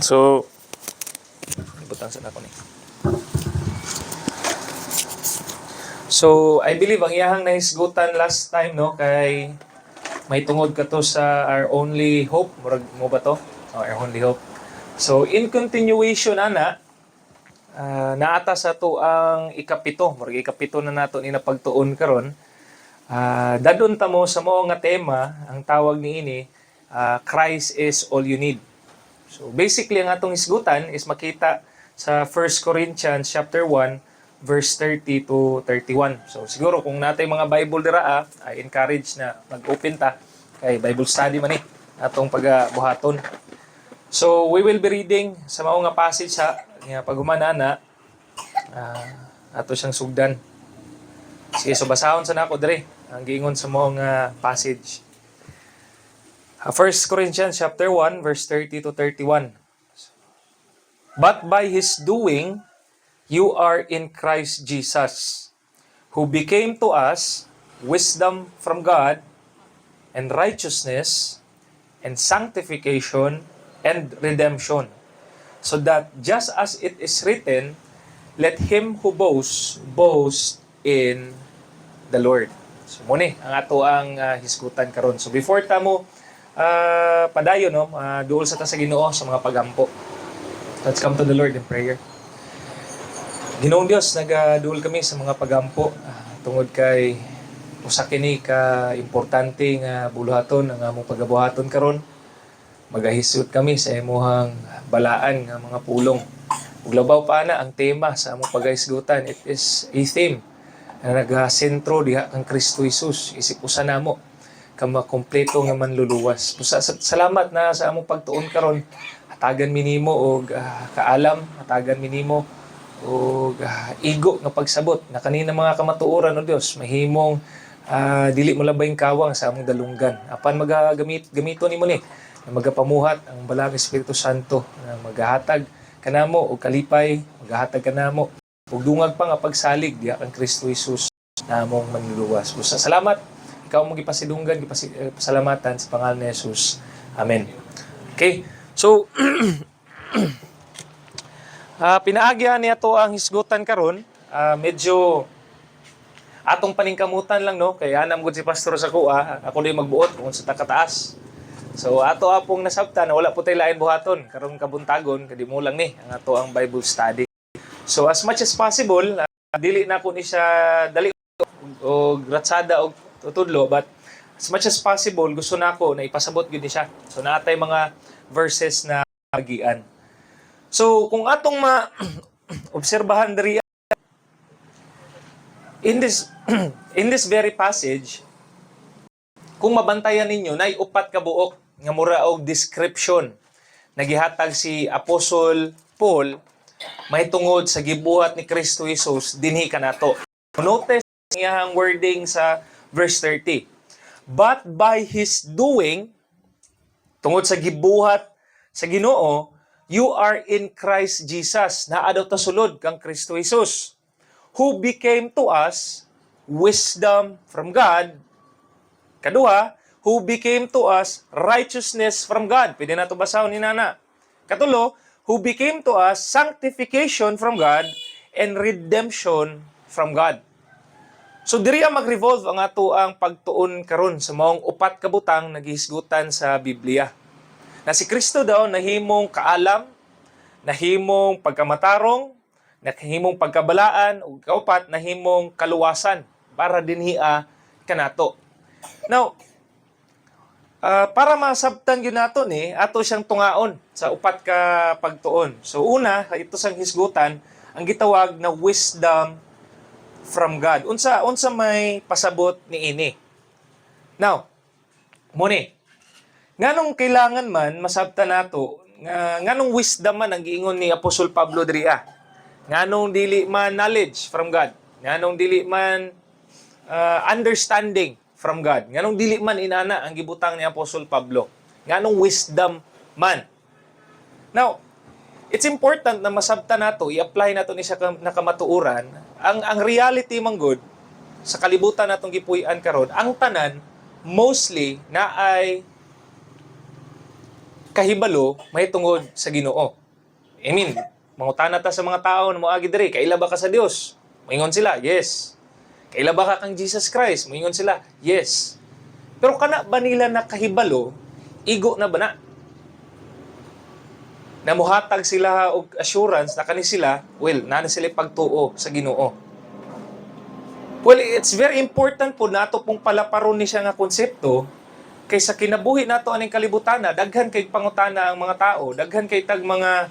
So, ibutang sa ako ni. So, I believe ang iyahang nahisgutan last time, no, kay may tungod ka to sa our only hope. Murag mo ba to? Our only hope. So, in continuation, ana, naata sa to ang ikapito. Murag ikapito na nato ni napagtuon karon. Dadun ta mo sa mo nga tema, ang tawag ni ini, Christ is all you need. So basically ang atong isgutan is makita sa 1 Corinthians chapter 1 verse 30 to 31. So siguro kung natay mga Bible dira, I encourage na mag-open ta kay Bible study man atong pagabuhaton. So we will be reading sa mao nga passage sa nga paghumanana, ato siyang sugdan. Sige, so basahon sa nako dire ang giingon sa mao nga passage. 1 Corinthians chapter 1 verse 30 to 31. But by his doing you are in Christ Jesus, who became to us wisdom from God and righteousness and sanctification and redemption, so that just as it is written, let him who boasts boast in the Lord. So muni ang ato ang hisgutan karon. So before tamo padayon, no, duol sa ta sa Ginoo sa mga pagampo. Let's come to the Lord in prayer. Ginoong Dios, nagaduol kami sa mga pagampo tungod kay usa kini ka importante nga buluhaton ang among pagabuhaton karon. Magahisgot kami sa imuhang balaan nga mga pulong. Ug labaw pa na ang tema sa among pagahisgutan, it is a theme na nagasentro diha kang Kristo Jesus. Isip usa namo kama kompleto nga manluluwas. Salamat na sa among pagtuon karon. Hatagan mi nimo og kaalam, hatagan mi nimo og igo nga pagsabot na kanina mga kamatuoran o Dios mahimong dili mo labayng kawang sa among dalunggan. Apan gamiton nimo ni na magapamuhat ang balang Espiritu Santo na magahatag kanamo og kalipay, magahatag kanamo og dungag pa nga pagsalig diha kang Kristo Jesus namong manluluwas. Salamat. Ikaw mong gipasidunggan, gipasalamatan sa pangalan ni Jesus. Amen. Okay. So, pinaagya niya to ang hisgutan karon. Medyo atong paningkamutan lang, no? Kaya anam gud si pastor sa kuha. Ako din magbuot kung sa takataas. So, ato apong nasabtan na wala po tayo lain buhaton. Karong kabuntagon, kadi mo lang ni ang ato ang Bible study. So, as much as possible, dili na ko ni siya dali o gratsada o tutudlo, but as much as possible gusto nako na ipasabot gyud ni siya. So naatay mga verses na agian. So kung atong obserbahan diri in this very passage, kung mabantayan ninyo nay upat ka buok nga mura og description nagihatag si Apostle Paul mahitungod sa gibuhat ni Kristo Jesus dinhi kanato. Notice iyang wording sa verse 30. But by his doing, tungod sa gibuhat sa Ginoo, you are in Christ Jesus. Naa daw ta sulod kang Kristo Jesus, who became to us wisdom from God. Kaduha, who became to us righteousness from God. Pwede na ito basahon ni Nana. Katulo, who became to us sanctification from God and redemption from God. So diri mag-revolve ang ato ang pagtuon karon sa maong upat ka butang nagihisgutan sa Biblia. Na si Kristo daw nahimong kaalam, nahimong pagkamatarong, nahimong pagkabalaan, ug kaupat nahimong kaluwasan para dinhia kanato. Now, para masabtan gyud nato ni ato siyang tungaon sa upat ka pagtuon. So una, ito sang hisgutan ang gitawag na wisdom from God. Unsa may pasabot ni ini. Now, muni. Nganong kailangan man masabtan nato nganong wisdom man ang giingon ni Apostol Pablo diri Nganong dili man knowledge from God. Nganong dili man understanding from God. Nganong dili man inana ang gibutang ni Apostol Pablo. Nganong wisdom man. Now, it's important na masabtan nato, i-apply nato ni sa nakamatuuran ang reality man good sa kalibutan natong gipuy-an karon, ang tanan mostly na ay kahibalo may tungod sa Ginoo. I mean, mangutana ta sa mga tao na moagi diri, kaila ba ka sa Dios? Moingon sila, yes. Kaila ba ka kang Jesus Christ? Moingon sila, yes. Pero kana ba nila nakahibalo, igo na ba na? Na muhatag sila og assurance na kani sila, well, na sila pagtuo sa Ginoo. Well, it's very important po nato pong palaparon ni siya nga konsepto kaysa kinabuhi nato aning kalibutan na daghan kay pangutana ang mga tao, daghan kay tag mga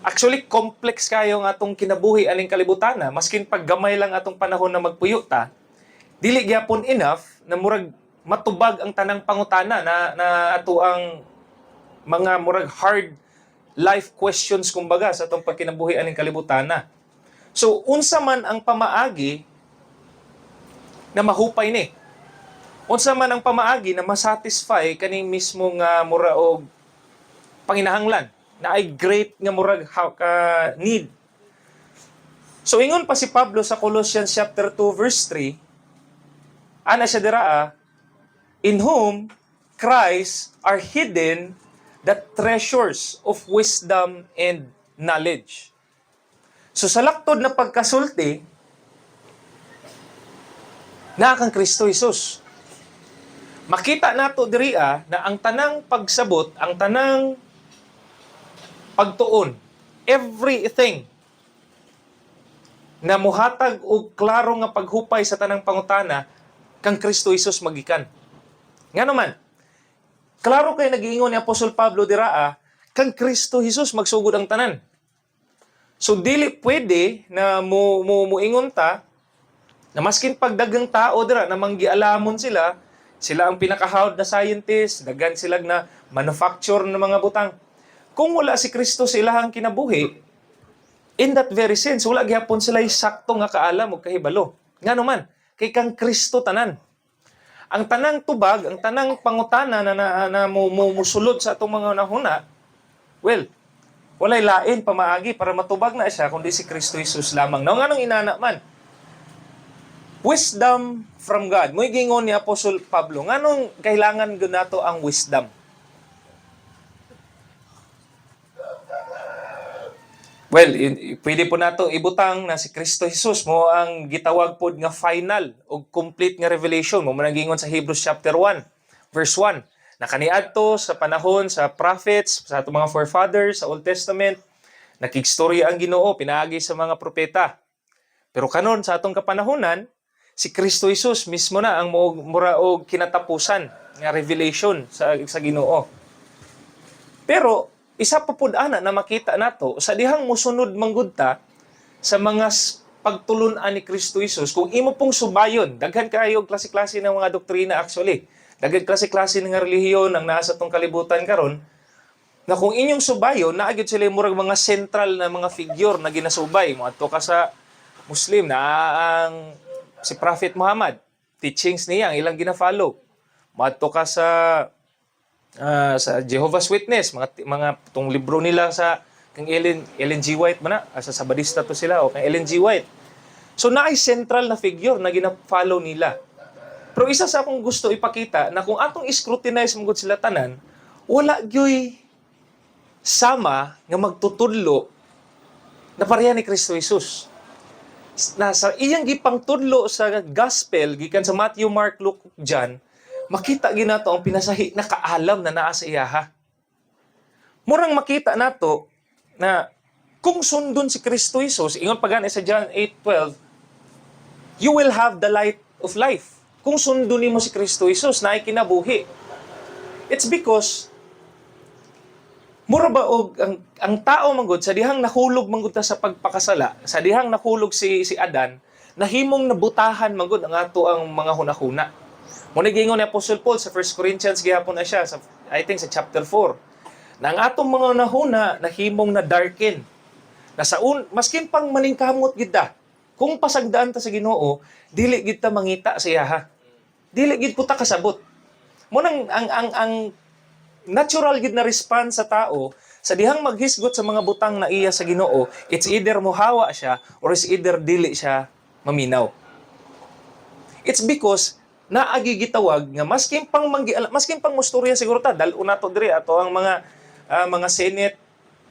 actually complex kayo nga atong kinabuhi aning kalibutan na maskin pag gamay lang atong panahon na magpuyo ta, dili gyapon enough na murag matubag ang tanang pangutana na ato ang mga murag hard life questions kumbaga sa atong pagkinabuhi aning kalibutan na. So, unsa man ang pamaagi na mahupay ni? Unsa man ang pamaagi na masatisfy kaning mismong mura og panginahanglan na ay great nga murag need. So, ingon pa si Pablo sa Colossians chapter 2 verse 3, ana siya diraa, in whom Christ are hidden the treasures of wisdom and knowledge. So sa laktod na pagkasulti, na kang Kristo Jesus. Makita nato diriya na ang tanang pagsabot, ang tanang pagtuon, everything na muhatag og klaro nga paghupay sa tanang pangutana, kang Kristo Jesus magikan. Nga naman, klaro kay nag-iingon ni Apostol Pablo diraa, kang Kristo Jesus magsugod ang tanan. So, dili pwede na muingon ta na maskin pagdagang tao dira na manggialamon sila, sila ang pinakahawd na scientist, daghan sila na manufacture ng mga butang. Kung wala si Kristo sa ilahang kinabuhi, in that very sense, wala gyapon sila sakto nga kaalam o kahibalo. Nga naman, kay kang Kristo tanan. Ang tanang tubag, ang tanang pangutana na musulod sa atong mga nahuna, well, walay lain pamaagi para matubag na siya kundi si Kristo Jesus lamang. Now, nganong inana man? Wisdom from God. Mo'y gingon ni Apostol Pablo, nganong kailangan nato ang wisdom? Well, pwede po nato ibutang na si Kristo Jesus mo ang gitawag pod nga final o complete nga revelation. Mo man gingon sa Hebrews chapter 1, verse 1. Nakaniadto sa panahon sa prophets, sa atong mga forefathers, sa Old Testament, nakigstorya ang Ginoo, pinaagi sa mga propeta. Pero kanon sa atong kapanahonan, si Kristo Jesus mismo na ang mura og kinatapusan nga revelation sa Ginoo. Pero isa pa pud ana na makita nato sa dihang mosunod manggud ta sa mga pagtulun-an ni Kristo Jesus, kung imo pong subayon, daghan kayo klase-klase ng mga doktrina actually. Daghan klase-klase ng relihiyon ang nasa tong kalibutan karon, na kung inyong subayon, naagid sila murag mga central na mga figure na ginasubay. Moadto ka sa Muslim na ang si Prophet Muhammad, teachings niya ang ilang gina-follow. Moadto ka sa Jehovah's Witness, mga tong libro nila sa kang Ellen G. White man na, sa Sabadista to sila o kang Ellen G. White. So naay central na figure na gina-follow nila. Pero isa sa akong gusto ipakita na kung atong scrutinize mong sila tanan, wala gyoy sama nga magtutudlo na pareha ni Kristo Jesus. Nasa iyang gipang tudlo sa gospel, gikan sa Matthew, Mark, Luke, John, makita ginato ang pinasahi na kaalam na naa sa iyaha. Murang makita nato na kung sundon si Kristo Jesus, ingon pa gani sa John 8:12, you will have the light of life. Kung sundon nimo si Kristo Jesus na ay kinabuhi. It's because mura ba og ang tao manggod sa dihang nahulog manggod ta sa pagpakasala, sa dihang nahulog si Adan, nahimong nabutahan manggod ang ato ang mga hunahuna. Mo gingon ni Apostle Paul sa 1 Corinthians gihapon na siya sa I think sa chapter 4. Na ang atong mga nahuna nahimong na darken. Na sa maskin pang maningkamot gid ta, kung pasagdaan ta sa Ginoo, dili gid ta mangita sa iyaha. Dili gid ko ta kasabot. Mo nang ang natural gid na response sa tao sa dihang maghisgot sa mga butang na iya sa Ginoo, it's either mohawa siya or it's either dili siya maminaw. It's because naagi gitawag nga maskin pang musturya siguro ta dal una to diri ato ang mga senate,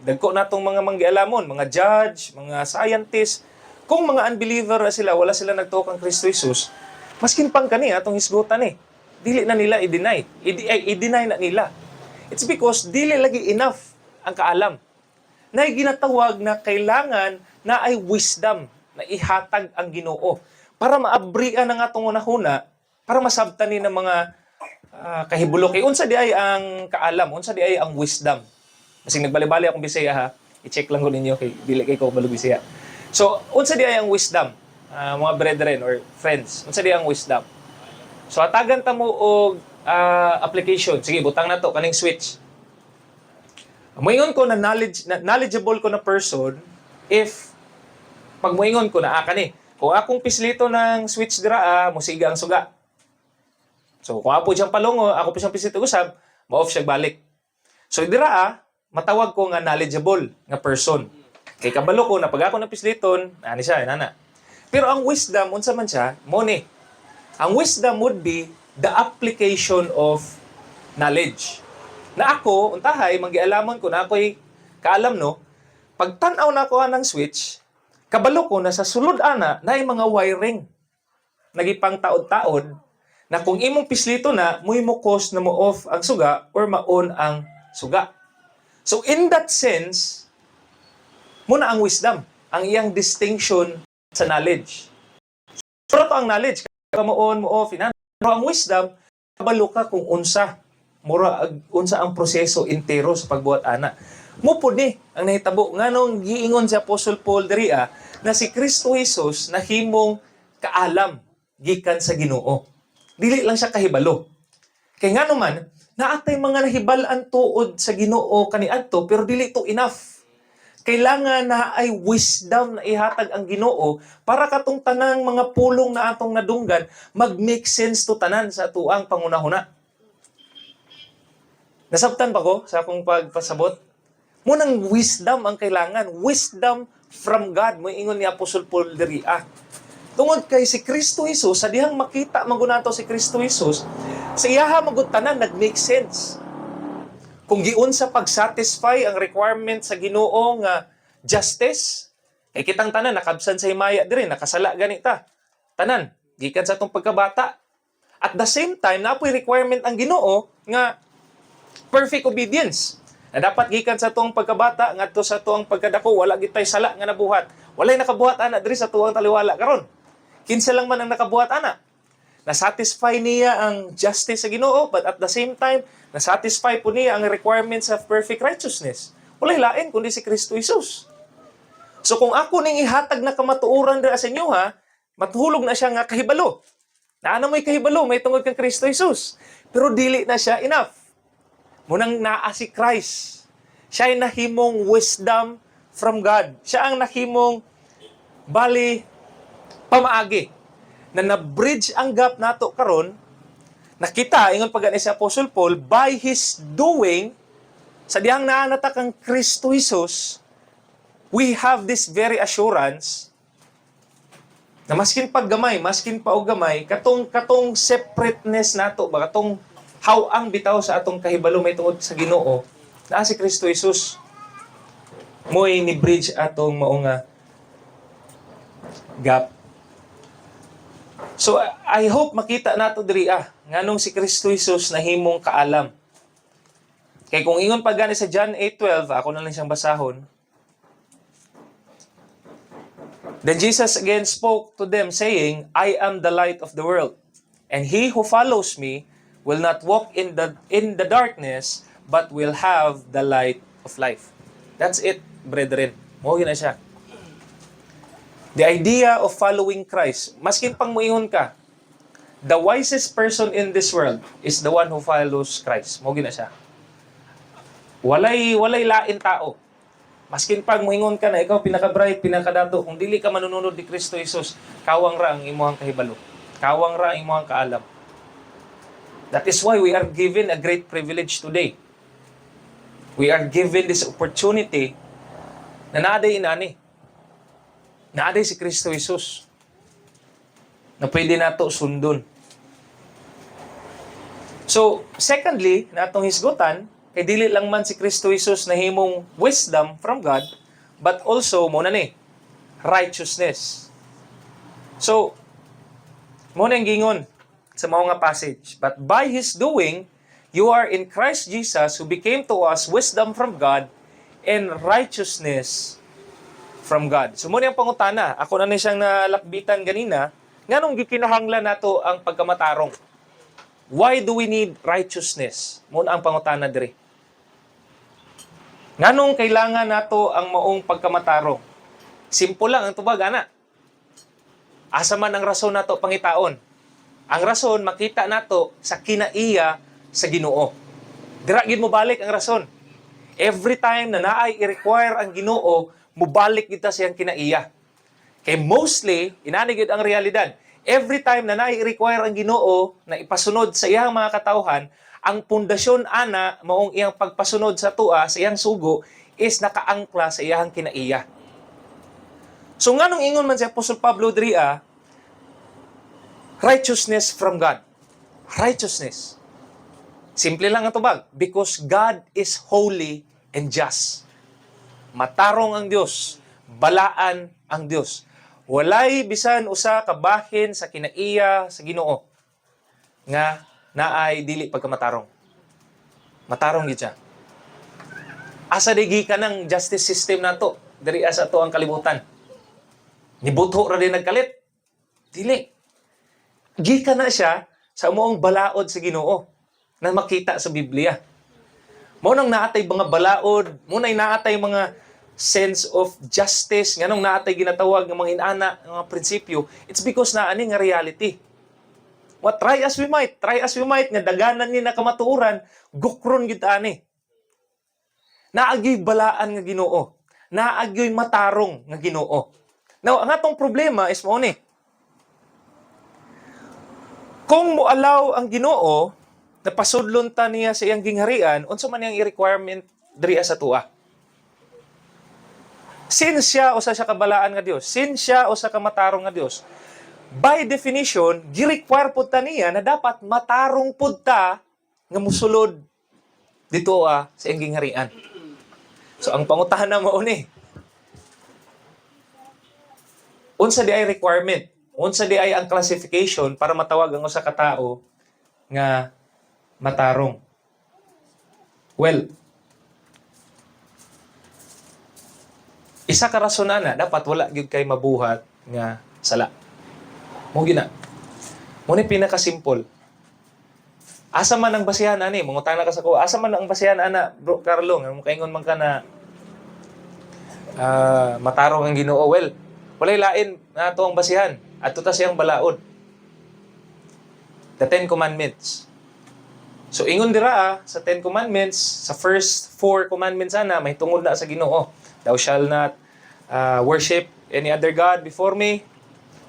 dagko natong mga manggialamon, mga judge, mga scientist, kung mga unbeliever sila, wala sila nagtuo kang Kristo Jesus, maskin pang kani atong hisgutan dili na nila i-deny. I-deny na nila. It's because dili lagi enough ang kaalam. Na ginatawag na kailangan na ay wisdom na ihatag ang Ginoo para maabrian ang atong unahuna, para masabtan ni ng mga kahibulo kay unsa di ay ang kaalam, unsa di ay ang wisdom. Kasi nagbali-bali akong Bisaya ha. I-check lang ko ninyo kay dili kay ko balog Bisaya. So, unsa di ay ang wisdom? Mga brethren or friends, unsa di ang wisdom? So, hatagan ta mo og application. Sige, butang na to kaning switch. Moingon ko na knowledgeable ko na person if pag moingon ko na kani. Kung akong pislito ng switch dira, musiga ang suga. So, kung ako siyang palungo, ako po siyang pislito usab, ma-off siya balik. So, dira matawag ko nga knowledgeable nga person. Kay kabalo ko na pag ako napisliton, ani siya, nana. Pero ang wisdom, unsa man siya, mo ni. Ang wisdom would be the application of knowledge. Na ako, untahay, manggialamon ko na ako'y kaalam no, pag tanaw na ako ng switch, kabalo ko na sa sulod ana, na mga wiring. Nagipang taod-taod, na kung imong pislito na, mo cause na mo off ang suga or ma-on ang suga. So in that sense, muna ang wisdom, ang iyang distinction sa knowledge. Pero to ang knowledge, mo-on, mo-off, pero ang wisdom, kabalo ka kung unsa ang proseso entero sa pagbuhat ana. Mupod ni ang nahitabo nganong giingon si Apostle Paul diri na si Kristo Jesus nahimong kaalam gikan sa Ginoo. Dili lang siya kahibalo. Kay ngano man naatay mga nahibal-an tuod sa Ginoo kaniadto pero dili to enough. Kailangan na ay wisdom na ihatag ang Ginoo para katong tanang mga pulong na atong nadunggan mag-make sense to tanan sa tuang pangunahuna. Nasabtan ba ko sa akong pagpasabot? Munang wisdom ang kailangan. Wisdom from God. Mo ingon ni Apostle Paul diri tungod kay si Kristo Jesus, sa dihang makita magunato si Kristo Jesus, sa iyaha magutanan nag-make sense. Kung giun sa pag-satisfy ang requirement sa Ginoo nga justice, ay kitang tanan nakabsan sa himaya diri, nakasala ganita. Tanan, gikan sa atong pagkabata. At the same time, napoy requirement ang Ginoo nga perfect obedience. Na dapat gikan sa atong pagkabata ngadto sa atong pagkadako wala gitay sala nga nabuhat. Walay nakabuhat ana diri sa tuwang taliwala karon. Kinsa lang man ang nakabuhat ana. Na-satisfy niya ang justice sa Ginoo, but at the same time, na-satisfy po niya ang requirements of perfect righteousness. Walay lain kundi si Kristo Jesus. So kung ako ning ihatag na kamatuoran dira sa inyo matuhulog na siya nga kahibalo. Naana mo'y kahibalo, may tungod kang Kristo Jesus. Pero dili na siya enough. Munang naa si Christ. Siya ay nahimong wisdom from God. Siya ang nahimong pamaagi na na-bridge ang gap nato karon. Nakita ingon pag si Apostle Paul by his doing sa dihang naanata kang Kristo Jesus, we have this very assurance na maskin paggamay, maskin paogamay, katong separateness nato ba katong hawang bitaw sa atong kahibalo may tungod sa Ginoo na si Kristo Jesus mo'y ni bridge atong maunga gap. So, I hope makita nato diri nganong si Kristo Jesus nahimong kaalam. Kay kung ingon pa gani sa John 8:12, ako na lang siyang basahon. Then Jesus again spoke to them saying, I am the light of the world, and he who follows me will not walk in the darkness, but will have the light of life. That's it, brethren. Mogi na siya. The idea of following Christ, maskin pang muingon ka, the wisest person in this world is the one who follows Christ. Mogi na siya. Walay lain tao. Maskin pag muingon ka na ikaw pinaka-bright, pinaka-dato, kung dili ka manununod ni Kristo Jesus, kawang ra ang imong kahibalo. Kawang ra ang imong kaalam. That is why we are given a great privilege today. We are given this opportunity na naaday inani. Naaday si Kristo Jesus na pwede nato sundon. So, secondly, na atong hisgutan, kay dili lang man si Kristo Jesus na himong wisdom from God, but also, muna ni, righteousness. So, muna yung gingon sa mga passage. But by His doing, you are in Christ Jesus who became to us wisdom from God and righteousness from God. So muna yung pangutana. Ako na siyang nalakbitan ganina. Nganong gikinahanglan nato ang pagkamatarong? Why do we need righteousness? Muna ang pangutana diri. Nganong kailangan nato ang maong pagkamatarong? Simple lang ang tubag, ana. Asa man ang rason nato pangitaon? Ang rason makita nato sa kinaiya sa Ginoo. Dira gid mo balik ang rason. Every time na naay i-require ang Ginoo, mubalik kita siyang kinaiya. Kay mostly, inani gid ang realidad. Every time na naay i-require ang Ginoo na ipasunod sa iyang mga katawhan, ang pundasyon ana maong iyang pagpasunod sa tua, sa iyang sugo, is nakaangkla sa iyang kinaiya. So nganong ingon man si Apostol Pablo diri righteousness from God. Righteousness. Simple lang ang tubag. Because God is holy and just. Matarong ang Dios. Balaan ang Dios. Walay bisan usa ka bahin sa kinaiya sa Ginoo nga naay dili pagkamatarong. Matarong gid siya. Asa digi ka ng justice system nato? Diri asa to ang kalibutan. Nibutho ra din nagkalit. Dili. Gika na siya sa moong balaod sa Ginoo na makita sa Biblia. Mao nang naatay mga balaod, mao nang naatay mga sense of justice, nganong naatay ginatawag ng mga inana, ng mga prinsipyo, it's because na ani nga reality. What try as we might, nga daganan ni nakamatuoran, gukron gid ani. Naagyoy balaan nga Ginoo, naagyoy matarong nga Ginoo. Now, ang atong problema is mo ni. Kung mo allow ang Ginoo na pasudlon ta niya sa iyang gingharian, unsa man yang i-requirement diri sa tua? Since siya usa siya kabalaan nga Dios, since siya usa ka matarong nga Dios, by definition, gi-require pud ta niya na dapat matarong pud ta nga musulod dito sa iyang gingharian. So ang pangutahan na mo ni, unsa di ay requirement? Unsa di ay ang classification para matawag ang usa ka tawo nga matarong? Well, isa ka rason na dapat wala gyud kay mabuhat nga sala. Mo gina. Mo ni pinaka-simple. Asa man ang basihan ani? Mangutana ka sa ko, asa man ang basihan ana, Bro Carlo, nga mokaingon man ka na matarong ang Ginoo? Well, walay lain na ato ang basihan. At ito siyang balaod. The Ten Commandments. So, ingon dira sa Ten Commandments, sa first 4 commandments ana, may tungod na sa Ginoo. Thou shall not worship any other God before me.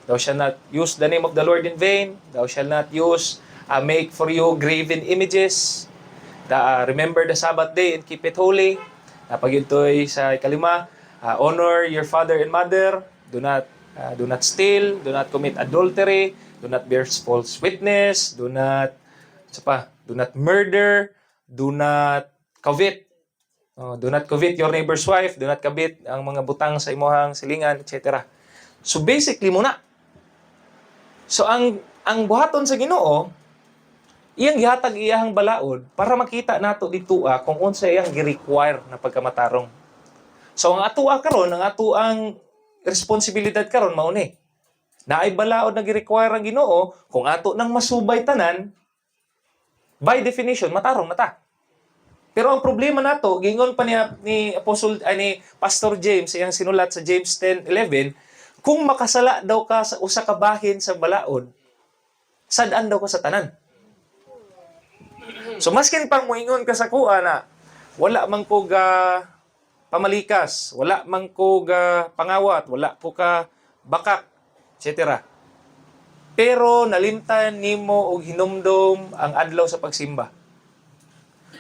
Thou shall not use the name of the Lord in vain. Thou shall not make for you graven images. Remember the Sabbath day and keep it holy. Pag ito'y sa ikalima, honor your father and mother. Do not steal, do not commit adultery, do not bear false witness, do not murder, do not covet. Do not covet your neighbor's wife, do not covet ang mga butang sa imuhang silingan, etc. So basically muna. So ang buhaton sa Ginoo, iyang gihatag iyang balaod para makita nato dito kung unsa iyang gi-require na pagkamatarong. So ang ato karon, ang ato ang responsibilidad karon mao ni. Naay balaod na gi-require ang Ginoo kung ato nang masubay tanan, by definition matarong na ta. Pero ang problema nato, gingon pa ni Pastor James iyang sinulat sa James 10:11, kung makasala daw ka sa usa ka bahin sa balaod, sad-an daw ka sa tanan. So maskin pang moingon ka sa kuha na wala man ko pamalikas, wala man ko pangawat, wala ko ka bakak, etc. Pero nalimtan nimo og hinumdom ang adlaw sa pagsimba.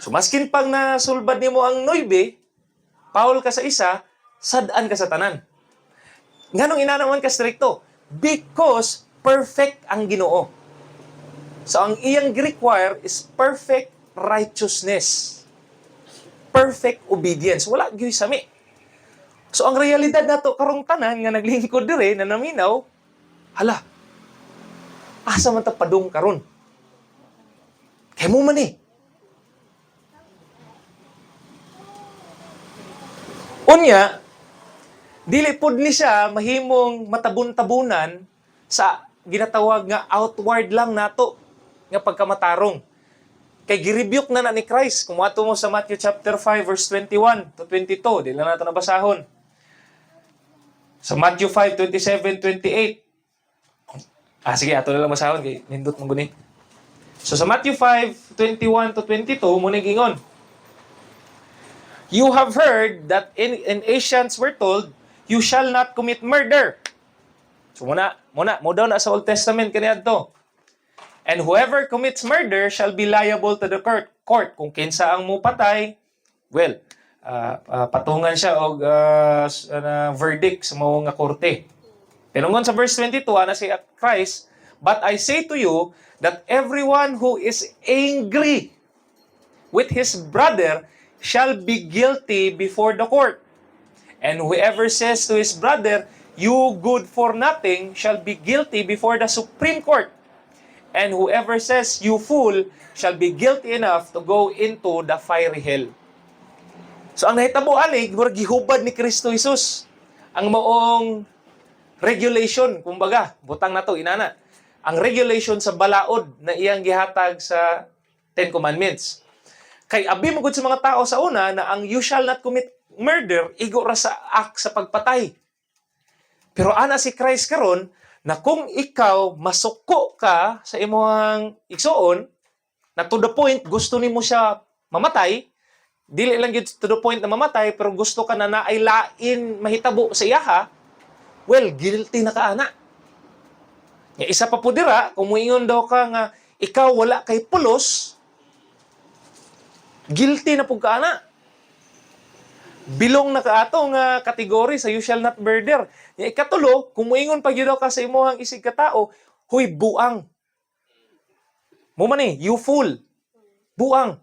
So maskin pang nasulbad nimo ang 9, Paul ka sa isa, sad-an ka sa tanan. Nganong inanaman ka strikto? Because perfect ang Ginoo. So ang iyang gi-require is perfect righteousness. Perfect obedience. Wala gyud sami. So ang realidad nato karong tanan nga naglingkod dire na naminaw, hala, asa man ta padung karon? Kay mo man eh. Unya, dili pod ni siya mahimong matabun-tabunan sa ginatawag nga outward lang nato nga pagkamatarong. Kay girebuke na ni Christ. Kung ato mo sa Matthew chapter 5 verse 21 to 22, di lang nato nabasahon. Sa Matthew 5, 27, 28. Sige, ato na lang basahon kay nindot mong guni. So sa Matthew 5, 21 to 22, muna gingon. You have heard that in ancients were told, you shall not commit murder. So mo daw na sa Old Testament kaniadto. And whoever commits murder shall be liable to the court. Kung kinsa ang mupatay, well, patungan siya og verdict sa mao nga korte. Pero ngon sa verse 22 ana si Christ, but I say to you that everyone who is angry with his brother shall be guilty before the court. And whoever says to his brother, you good for nothing, shall be guilty before the Supreme Court. And whoever says, you fool, shall be guilty enough to go into the fiery hell. So ang nahitabo ani, gihubad ni Kristo Jesus ang maong regulation, kumbaga, butang na to, inana. Ang regulation sa balaod na iyang gihatag sa Ten Commandments. Kay abi mo gud sa mga tao sa una na ang you shall not commit murder, igo ra sa act sa pagpatay. Pero ana si Christ karon, na kung ikaw masuko ka sa imong igsoon, na to the point gusto nimo siya mamatay, dili lang gyud to the point na mamatay, pero gusto ka na naay lain mahitabo sa iyaha, well, guilty na ka ana. Nga isa pa po dira, kung muingon daw ka nga ikaw wala kay pulos, guilty na pud ka ana. Bilong na kaato nga kategory sa you shall not murder. Nga ikatulo, kung muingon pa gyud ka sa imong isig ka tao, huy buang. Mo man you fool. Buang.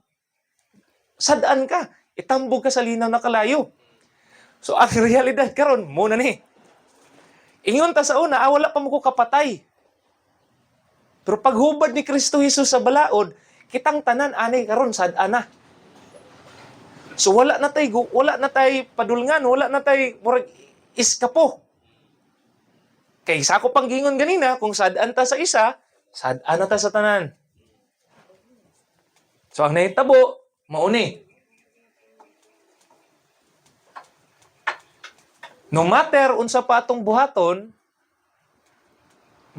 Sadaan ka, itambog ka sa linaw na kalayo. So ang realidad karon mo na ni. Ingon ta sa una, wala pa mo ko kapatay. Pero paghubad ni Kristo Jesus sa balaod, kitang tanan anay karon sad-an na. So wala na tay padulngan, wala na tay murag iskapo. Kay sa ako pang gingon ganina, kung sad-an ta sa isa, sad-an na ta sa tanan. So ang nahitabo, mauni. No matter unsa pa atong buhaton,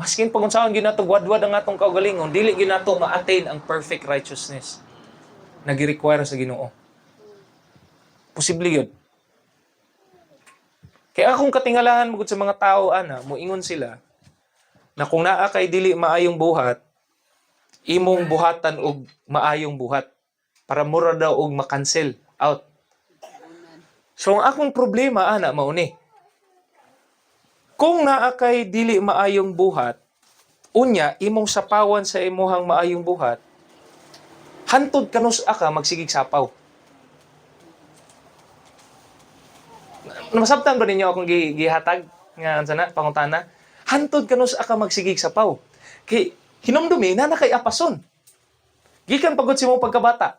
maskin pag unsaon gyud nato wadwad ang atong kaugalingon, dili gyud nato ma-attain ang perfect righteousness na gi-require sa Ginoo. Posible yun. Kaya akong katingalahan mo sa mga tao, muingon sila, na kung naa kay dili maayong buhat, imong buhatan og maayong buhat. Para mura daw og makancel out. So ang akong problema, mauni. Kung naa kay dili maayong buhat, unya, imong sapawan sa imuhang maayong buhat, hantod kanus aka magsigig sapaw. Masabtan ba ninyo akong gihatag nga sana pangutana? Hantod kanus aka magsigig sapaw. Kay hinumdumi na kay apason. Gikan pagod si mo pagkabata.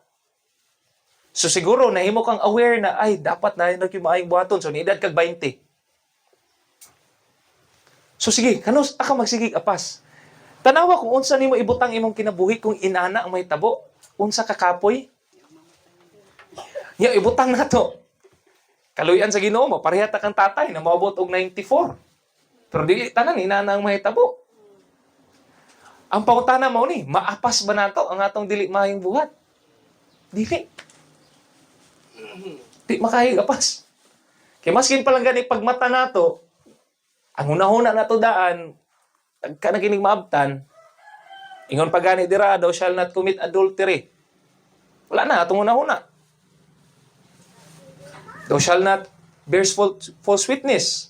So siguro nahimo kang aware na ay dapat na yung maayong buhaton, so niedad kag 20. So sige, kanus aka magsigig apas. Tanawa kung unsa nimo ibutang imong kinabuhi kung inana ang mahitabo, unsa ka kapoy? Ya ibutang nato. Kaluyan sa Ginoo mo, pareha ta kang tatay na moabot og 94. Pero dili tanan inana ang mahitabo. Ang pangutana mao ni, maapas ba nato ang atong dili maayong buhat? Dili. Di makahig apas. Kay maskin pa lang gani pagmata nato, ang hunahuna nato daan, ka na kining maabtan, ingon pa gani dira, thou shall not commit adultery. Wala na, atong hunahuna. Thou shall not bear false witness.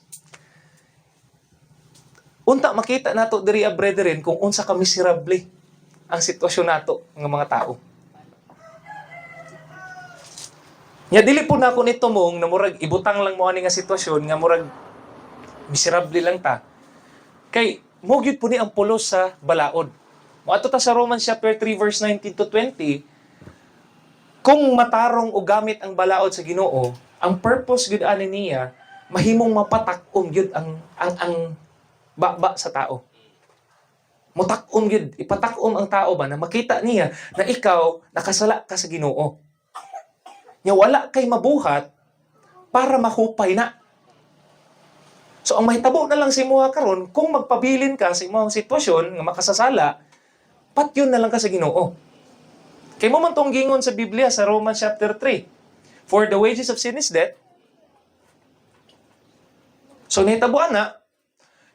Unta makita nato diri brethren kung unsa ka miserable ang sitwasyon nato ng mga tao. Nya dili po na ako nito mong na murag ibutang lang mo ani nga sitwasyon nga murag miserable lang ta. Kay mo gyud po ni ang pulos sa balaod. Moadto ta sa Romans chapter 3 verse 19 to 20, kung matarong o gamit ang balaod sa Ginoo, ang purpose gyud ani niya mahimong mapatak-om gyud ang baba sa tao. Mutak-om gyud, ipatak-om ang tao ba na makita niya na ikaw nakasala ka sa Ginoo. Nya wala kay mabuhat para mahupay na. So ang mahitabo na lang si imuha karon kung magpabilin ka sa imong sitwasyon nga makasasala, patyon na lang ka sa Ginoo. Kay mo man tong gingon sa Biblia sa Romans chapter 3. For the wages of sin is death. So nahitabo ana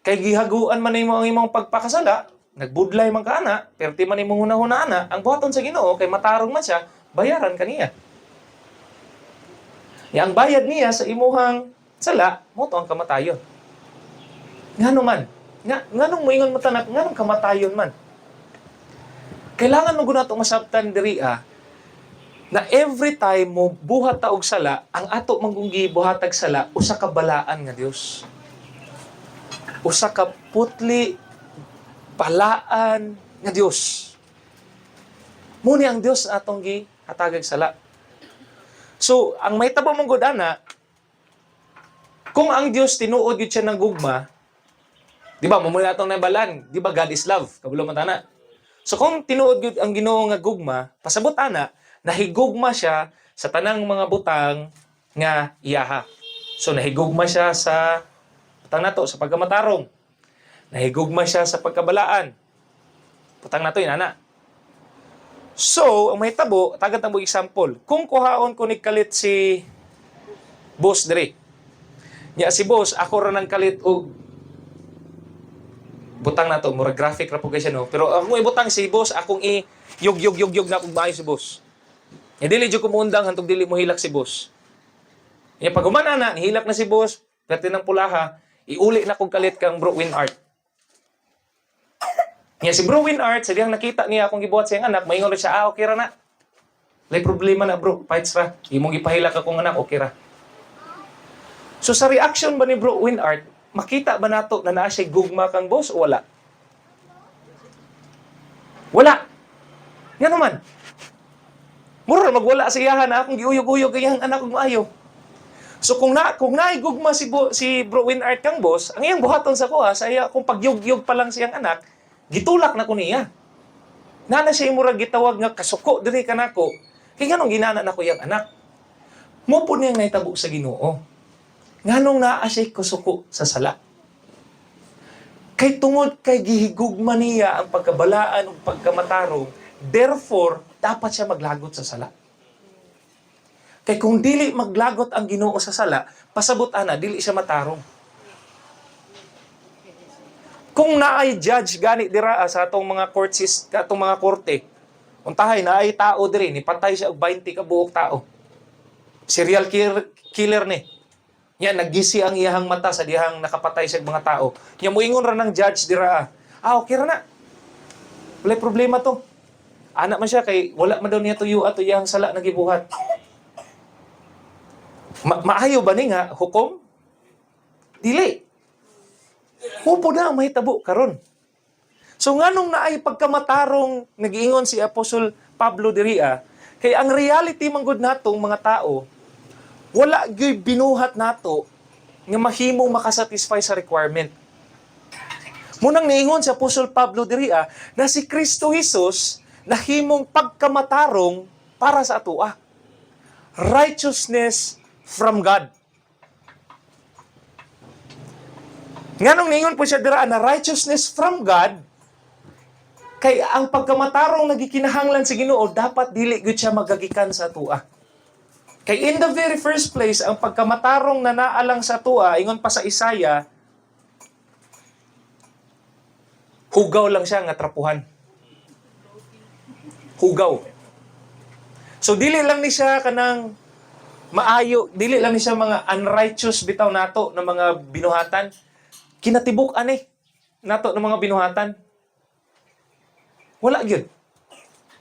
kay gihaguan man nimo ang imong pagpakasala, nagbudlay man ka ana, perti man imong hunahuna ana, ang buhaton sa Ginoo kay matarong man siya, bayaran kaniya. Ang bayad niya sa imuhang sala, mo to ang kamatayon. Ngano man? Nganong moingon mo tanak, nganong kamatayon man? Kailangan mo guna itong masabtan diri na every time mo buhat ta og sala, ang ato manggunggi buhatag sala, usa ka balaan nga Dios. Usa ka putli balaan nga Dios. Muni ang Dios atong gihatagag sala. So, ang may tabo mong godana, kung ang Diyos tinuod yun siya ng gugma, di ba, mamuli atong nabalan, di ba, God is love, kabulo matana. So, kung tinuod yun ang Ginoo nga gugma, pasabot ana, nahigugma siya sa tanang mga butang nga iyaha. So, nahigugma siya sa butang nato, sa pagkamatarong. Nahigugma siya sa pagkabalaan. Butang nato yun, ana. So, ang may tabo, tagad na mo example. Kung kuhaon ko ni kalit si boss dire. Nya si boss, ako ra nang kalit og butang na to, mura graphic ra po kasi no. Pero ako ibutang si boss, akong yug na kung maayo si boss. Nya dili jud ko muundang hantog dili mo hilak si boss. Nya pag humana na, nihilak na si boss, perti ng pulaha, iuli na kong kalit kang Bro Winart. Nya si Bro Winart, sa diyang nakita niya akong gibuhat sa iyang anak, maingon siya, okay ra na. May problema na bro, fights ra. Imong ipahilak akong anak, okay ra. So sa reaction ba ni Bro Winart, makita ba nato na naa siya gugma kang boss o wala? Wala. Nga naman. Mura magwala sa iyahan na akong giuyog-uyog kayang anak kong maayo. So kung naigugma si Bro Winart kang boss, ang iyang buhaton sa kuha, sa iya kung pagyug-yug pa lang siyang anak, gitulak na ko niya. Nana siya murag gitawag nga kasuko diri kanako. Kay nganong ginana nako yang anak? Mo po niyang naitabo sa Ginoo. Nganong naa siya kasuko sa sala? Kay tungod kay gihigugma niya ang pagkabalaan ug pagkamatarong, therefore dapat siya maglagot sa sala. Kay kung dili maglagot ang Ginoo sa sala, pasabot ana dili siya matarong. Kung naay judge gani dira sa atong mga atong mga korte, untahay naay tao diri ni patay siya og 20 ka buok tao. Serial killer ni. Nya naggisi ang iyahang mata sa dihang nakapatay siya mga tao. Nya moingon ra ng judge dira. Okay ra na. Wala problema to. Anak man siya kay wala man daw niya tuyo ato iyang sala nagibuhat. Maayo ba ni nga hukom? Dili. Hupo na ang mahitabo karon. So nganong naay pagkamatarong nagiingon si Apostol Pablo diria, kay ang reality manggod natong mga tao, wala gyud binuhat nato nga mahimong makasatisfy sa requirement. Munang niingon si Apostol Pablo diria na si Kristo Jesus nahimong pagkamatarong para sa atoa. Righteousness from God. Nganong ningon po siya dira na righteousness from God, kay ang pagkamatarong nagikinahanglan sa Ginoo dapat dili gyud siya magagikan sa tua. Kay in the very first place, ang pagkamatarong na naalang sa tua, ingon pa sa Isaiah, hugaw lang siya nga trapuhan. Hugaw. So dili lang ni siya kanang maayo, dili lang ni siya mga unrighteous bitaw nato na mga binuhatan. Kinatibuk ani nato ng mga binuhatan. Wala gyud.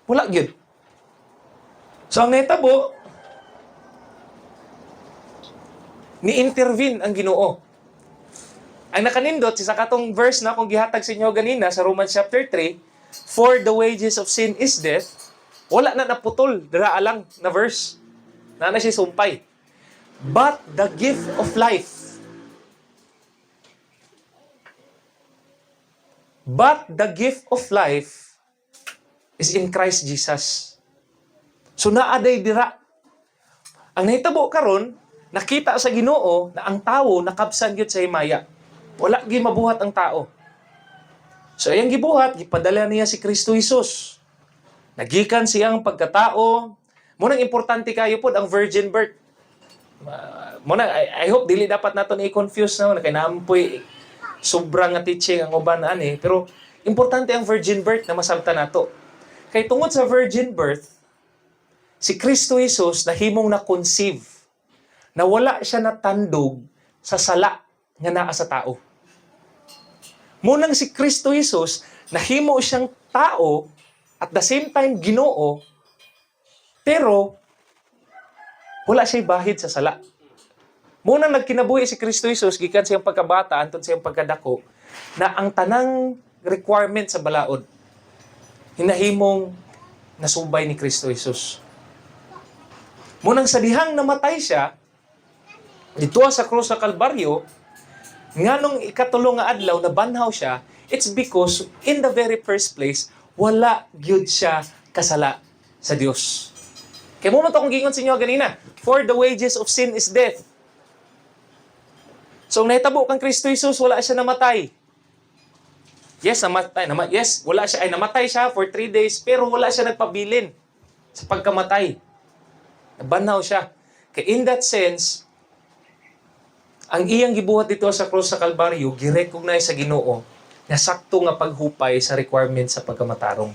Wala gyud. So ang nahitabo, ni-intervene ang Ginoo. Ang nakanindot, sa katong verse na kung gihatag sa inyo ganina sa Romans chapter 3, for the wages of sin is death, wala na naputol, dira alang na verse. Na siya sumpay. But the gift of life. But the gift of life is in Christ Jesus. So naaday dira. Ang nahitabo karon, nakita sa Ginoo na ang tao nakabsan gyud sa himaya. Wala gi mabuhat ang tao. So ayang gibuhat, gipadala niya si Kristo Jesus. Nagikan siyang pagkatao. Munang importante kayo po ang virgin birth. I hope dili dapat naton i-confuse na kay naampoy sobrang nga teaching ang uban ani, pero importante ang virgin birth na masabtan nato. Kay tungod sa virgin birth, si Kristo Jesus nahimong na-conceive na wala siya natandog sa sala nga naa sa tao. Munang si Kristo Jesus, nahimo siyang tao at the same time Ginoo, pero wala siya'y bahid sa sala. Munang nagkinabuhi si Kristo Jesus, gikan siyang pagkabata, anton siyang pagkadako, na ang tanang requirement sa balaod, hinahimong nasubay ni Kristo Jesus. Munang sa dihang namatay siya, dito sa krus sa Kalbaryo, nganong ikatulong nga adlaw na banhaw siya, it's because in the very first place, wala gyud siya kasala sa Dios. Kaya mo man to kung gingon sa inyo ganina, for the wages of sin is death. So nahitabo kang Kristo Jesus, wala siya namatay. Yes, wala siya, namatay siya for 3 days, pero wala siya nagpabilin sa pagkamatay. Nabanhaw siya. Kaya in that sense, ang iyang gibuhat dito sa cross sa Kalbaryo, girecognize sa Ginoo na sakto nga paghupay sa requirement sa pagkamatarong.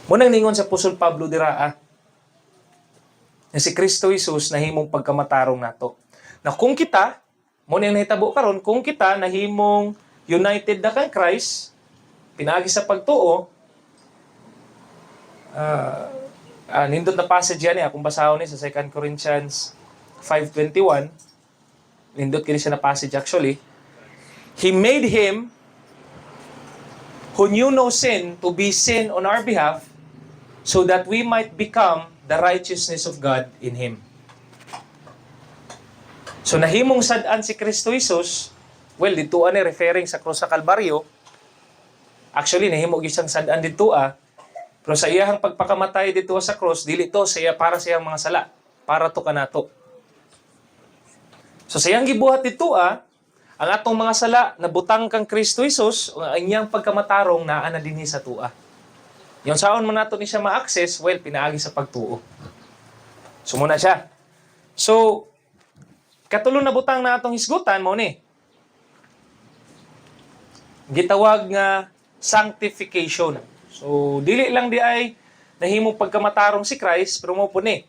Munang ningon sa Apostol Pablo dira na si Kristo Jesus nahimong pagkamatarong nato. Na kung kita, mo nang nahitabo karon, kung kita nahimong united na kang Christ, pinaagi sa pagtuo, nindot na passage yan kung basahon ni sa 2 Corinthians 5:21, nindot kini siya na passage actually. He made him who knew no sin to be sin on our behalf so that we might become the righteousness of God in him. So nahimong sad-an si Kristo Jesus, well, dito referring sa krus sa Kalbaryo. Actually, nahimong isang sad-an dito pero sa iyang pagpakamatay dito sa krus, dili to siya para sa iyang mga sala, para to kanato. So sa iyang gibuhat dito ang atong mga sala na butang kang Kristo Jesus, ang iyang pagkamatarong naa na dinhi sa tua. Yung saon mo nato ni siya ma-access, well, pinaagi sa pagtuo. So muna siya. So, katulong na butang na atong hisgutan mo ni. Gitawag nga sanctification. So, dili lang di ay nahimong pagkamatarong si Christ, pero mo po ni.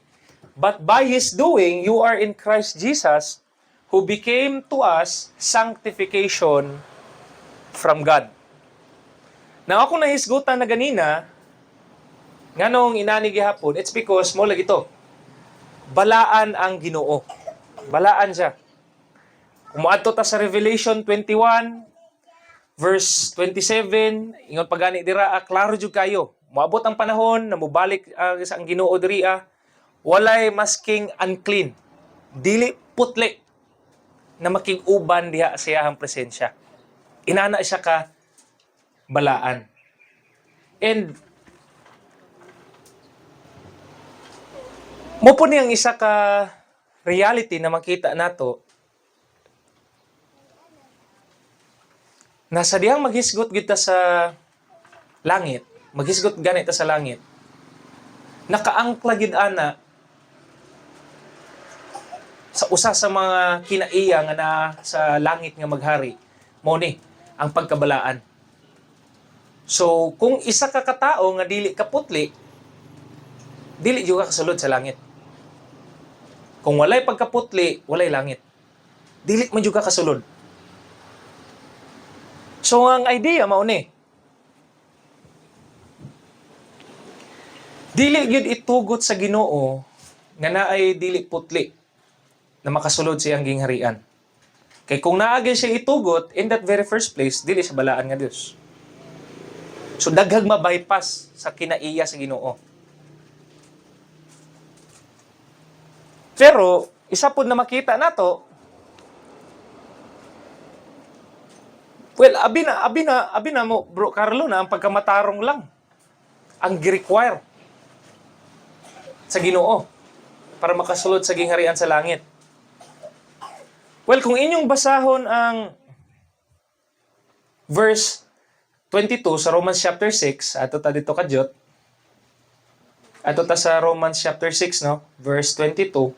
But by His doing, you are in Christ Jesus, who became to us sanctification from God. Na ako nahisgutan na ganina, nganong inani gihapon, it's because mo lagi to. Balaan ang Ginoo. Balaan siya. Kung moadto ta sa Revelation 21 verse 27, ingon pagani dira, klaro jud kayo. Moabot ang panahon na mubalik sa ang Ginoo diri walay masking unclean. Dili putli na makig-uban diha sa iyang presensya. Inana siya ka balaan. And mo po niyang isa ka reality na makita nato na sa diyang maghisgot kita sa langit, maghisgot ganita sa langit, nakaangkla gid ana sa usa sa mga kinaiya nga na sa langit nga maghari, mo ni ang pagkabalaan. So kung isa ka katao nga dili kaputli, dili jud ka kasulod sa langit. Kung walay pagkaputli, walay langit. Dili man jud ka kasulod. So ang idea mao ni, Dili gyud itugot sa Ginoo nga naay dili putli na makasulod siyang gingharian. Kay kung naagi siya itugot in that very first place, dili siya balaan nga Dios. So daghang ma-bypass sa kinaiya sa Ginoo. Pero isa pud na makita nato, well, abi na mo, Bro Carlo, na ang pagkamatarong lang ang gi-require sa Ginoo para makasulod sa gingharian sa langit. Well, kung inyong basahon ang verse 22 sa Romans chapter 6, ato ta dito kadyot. Ato ta sa Romans chapter 6, no? Verse 22.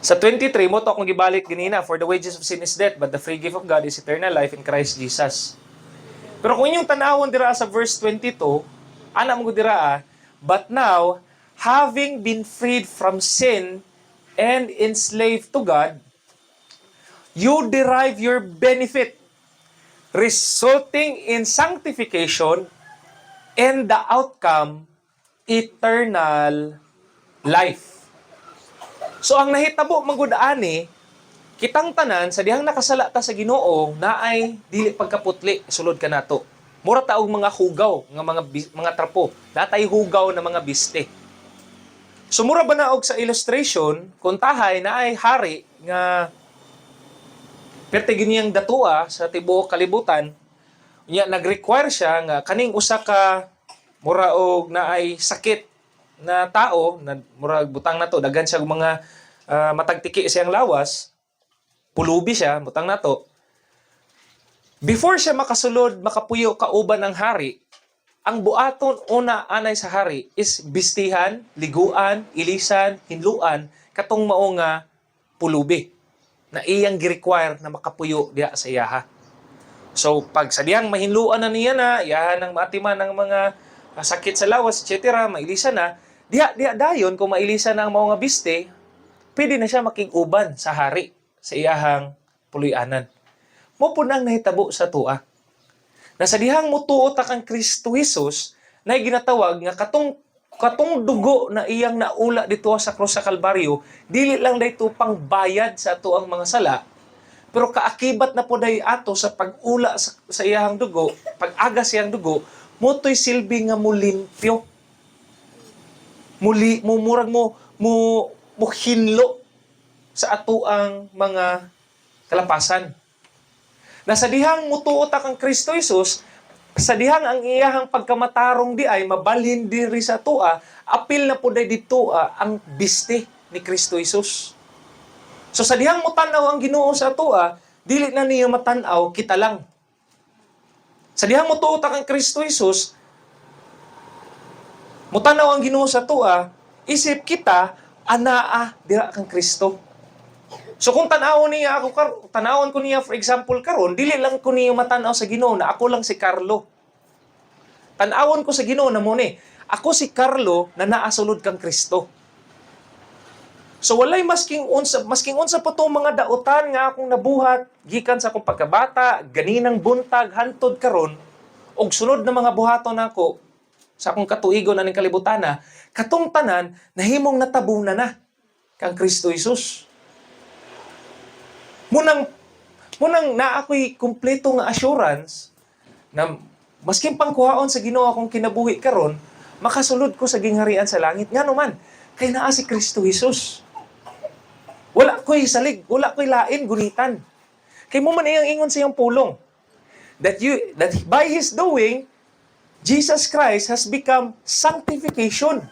Sa 23, mo to akong gibalik ganina, for the wages of sin is death, but the free gift of God is eternal life in Christ Jesus. Pero kung inyong tanawon dira sa verse 22, ana mo dira, but now, having been freed from sin and enslaved to God, you derive your benefit, resulting in sanctification and the outcome, eternal life. So ang nahitabo manggod ani, kitang tanan sa dihang nakasala ta sa Ginoo naay dili pagkaputli sulod kanato. Mura ta og mga hugaw nga mga trapo, datay hugaw na mga biste. Sumura ba na og sa illustration, kung tahay na ay hari nga perte ganyang datua sa tibuok kalibutan, nya nag-require siya nga kaning usa ka mura og na ay sakit na tao, na mura butang na to, daghan siya mga matagtiki siyang lawas, pulubi siya, butang na to. Before siya makasulod, makapuyo kauban ng hari, ang buaton una anay sa hari is bistihan, liguan, ilisan, hinluan, katong mao nga pulubi na iyang gi-require na makapuyo diha sa iyaha. So pag sa diyang mahinluan na niya na, iyahan ng matiman ng mga sakit sa lawas, etc., mailisan na, diha dayon kung mailisan na ang mga biste, pwede na siya making uban sa hari sa iyahang puluyanan. Mo po nang nahitabo sa tua na sa dihang mutuo ta kang Kristo Jesus na ginatawag nga katong dugo na iyang naula dito sa krus sa Kalbaryo, dili lang dayto pang bayad sa ato ang mga sala, pero kaakibat na po day ato sa pag-ula sa iyang dugo, pag-aga sa iyang dugo, motoy silbi nga mulimpyo. Muli murag mo hinlo sa ato ang mga kalapasan. Na sa dihang mutuo ta kang Kristo Jesus, sa dihang ang iyahang pagkamatarong di ay mabalhin diri sa tua, apil na po day dito ang biste ni Kristo Jesus. So sa dihang mutanaw ang Ginoo sa tua, dili na niya matanaw kita lang. Sa dihang mutuo ta kang Kristo Jesus, mutanaw ang Ginoo sa tua, isip kita anaa dira kang Kristo. So kung tanawon ko niya for example karon, dili lang ko niya matanaw sa Ginoo na ako lang si Carlo. Tanawon ko sa Ginoo na mo ni, ako si Carlo na naasulod kang Kristo. So walay masking unsa pa tong mga dautan nga akong nabuhat gikan sa akong pagkabata, ganinang buntag hantod karon og sunod na mga buhaton nako sa akong katuigon aning kalibutana, katong tanan nahimong natabunan na kang Kristo Jesus. Munang na ako'y kumpleto nga assurance na masking pangkuhaon sa Ginoo akong kinabuhi karon, makasulod ko sa gingharian sa langit. Nga naman, kay naa si Kristo Jesus. Wala ko'y salig, wala ko'y lain, gunitan. Kay mo man iyang ingon sa iyong pulong. That by His doing, Jesus Christ has become sanctification.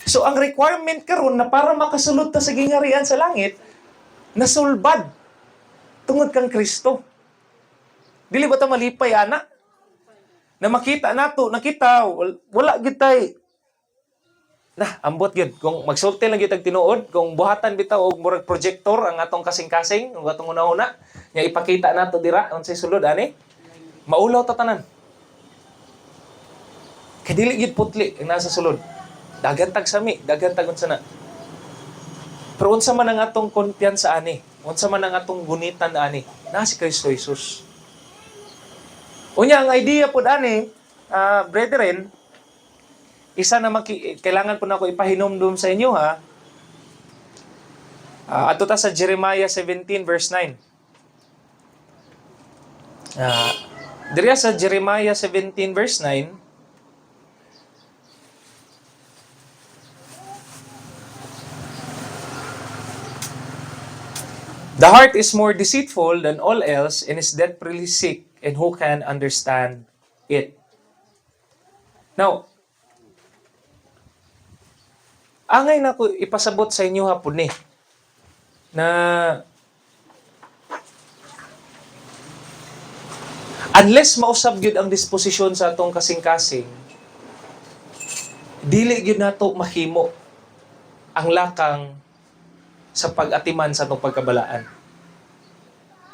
So ang requirement karon na para makasulod ta sa gingharian sa langit, nasulbad tungod kang Kristo. Dili ba ta malipay ana? Na makita nato, nakita wala gitay na ambot gyud kung magsulti lang gyud tag tinuod, kung buhatan bitaw og murag projector ang atong kasing-kasing, ang atong una-una, nya ipakita nato dira unsay sulod ani, maulaw ta tanan. Kay dili gyud putli ang nasa sulod. Dagan tag sami, dagan tag unsa na. Pero unsa man ang atong kumpiyansa ani, unsa man ang atong gunitan ani, na si Kristo Jesus. Unya ang idea pud ani, brethren, isa na kailangan po na ako ipahinomdom sa inyo ha. Ato ta sa Jeremiah 17 verse 9. Diriya sa Jeremiah 17 verse 9, the heart is more deceitful than all else and is desperately sick, and who can understand it? Now, angay na ko ipasabot sa inyo hapon ni na unless mausab gyud ang disposisyon sa atong kasing-kasing, dili gyud nato mahimo ang lakang sa pag-atiman sa atong pagkabalaan.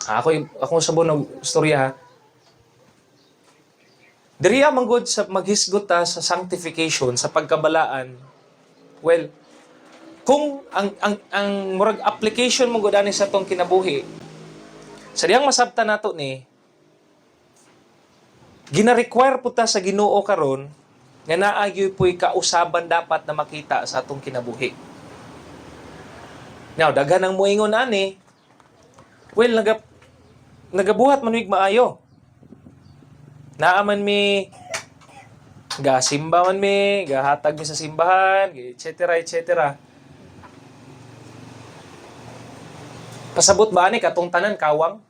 Ako sabon ng storya ha. Diriya manggod sa maghisgot ta sa sanctification, sa pagkabalaan. Well, kung ang murag application mo gud ani sa atong kinabuhi, sa diyang masabta nato ni gina-require po ta sa Ginoo karon nga naagyoy po'y kausaban dapat na makita sa atong kinabuhi. Now, daghan ang muingon ani, well, nagabuhat man mig maayo. Naaman mi gasimba man mi, gahatag mi sa simbahan, etc. etc. Pasabot ba ani katong tanan kawang?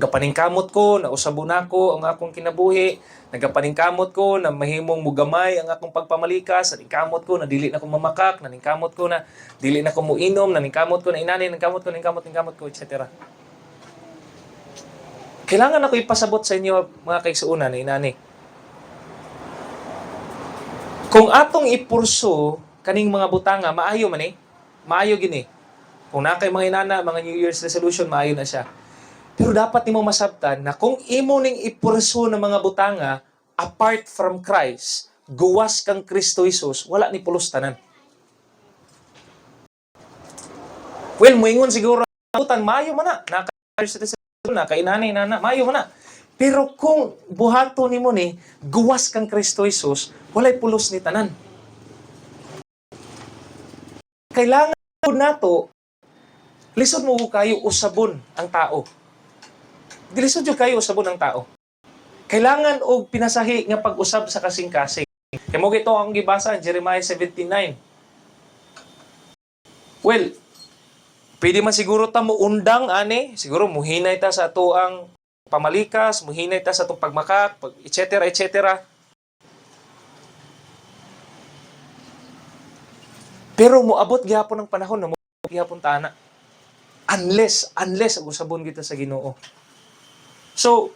Gapaningkamot ko na usabon nako ang akong kinabuhi, nagapaningkamot ko na mahimong mugamay ang akong pagpamalikas, naningkamot ko na dili na ko mamakak, naningkamot ko na dili na ko muinom, naningkamot ko na inani, naningkamot ko, etc. Kailangan ako ipasabot sa inyo mga kaigsuonan na inani. Kung atong ipurso kaning mga butanga, maayo man eh. Maayo gini. Kung na kay mga inana, mga New Year's resolution, maayo na siya. Pero dapat nimo masabtan na kung imo ning ipurso ng mga butanga apart from Christ, guwas kang Kristo Jesus, wala ni pulos tanan. Well, muingon siguro butan maayo man na. Na kay inani nana, maayo man na. Pero kung buhato nimo ni guwas kang Kristo Jesus, walay pulos ni tanan. Kailangan nato lisod mo kayo usabon ang tao. Dilisod yung kayo usabon ang tao. Kailangan og pinasahi nga pag-usab sa kasing-kasing. Kaya mo ito ang gibasa ang Jeremiah 17:9. Well, pwede man siguro ta mo undang ani, siguro muhinay ta sa ato ang pamalikas, muhinay ta sa atong pagmakak, etc. etc. Pero moabot gyapon ang panahon na moabot gyapon ta ana. Unless ang usabon kita sa Ginoo. So,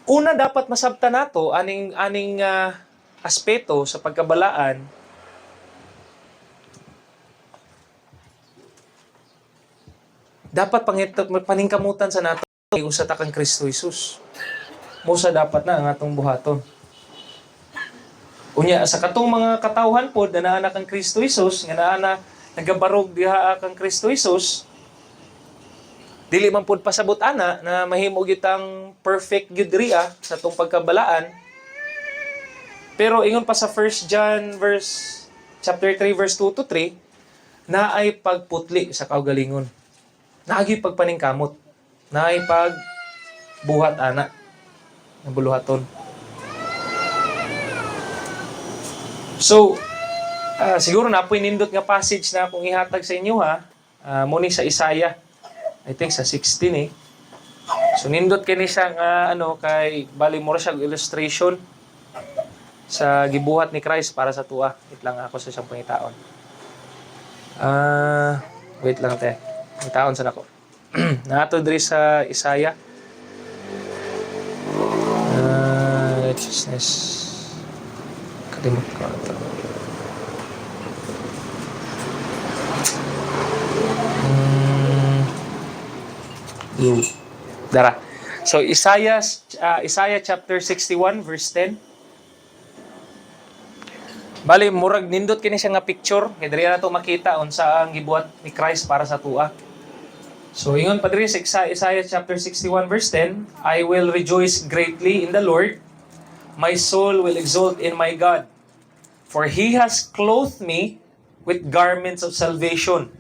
una dapat masabta nato aning aspeto sa pagkabalaan. Dapat paningkamutan sa nato usa ta kang Kristo Jesus. Musa dapat na ang atong buhaton. Unya sa katong mga katawhan pod na naa kang Kristo Jesus, nga naa nagabarog diha kang Kristo Jesus, dili man pod pasabot ana na mahimo gyud ang perfect gyud riya sa tong pagkabalaan. Pero ingon pa sa 1 John chapter 3 verse 2 to 3, naay pagputli sa kaugalingon. Naagi pagpaningkamot. Naay pagbuhat ana ng buluhaton. So, siguro na po nindot nga passage na akong ihatag sa inyo ha. Muni sa Isaiah. I think sa 16 eh. So nindot kini siya nga kay bali mo siya illustration sa gibuhat ni Christ para sa tuwa. Wait lang ako sa siyang pangitaon. Wait lang te. Pangitaon sa nako. Nato diri sa Isaiah. Righteousness. Kalimot ko ito. Dara. So Isaiah chapter 61 verse 10. Bali murag nindot kini siya nga picture, kay diri na to makita unsa ang gibuhat ni Christ para sa tuwa. So ingon pa diri sa Isaiah chapter 61 verse 10, I will rejoice greatly in the Lord. My soul will exult in my God, for He has clothed me with garments of salvation,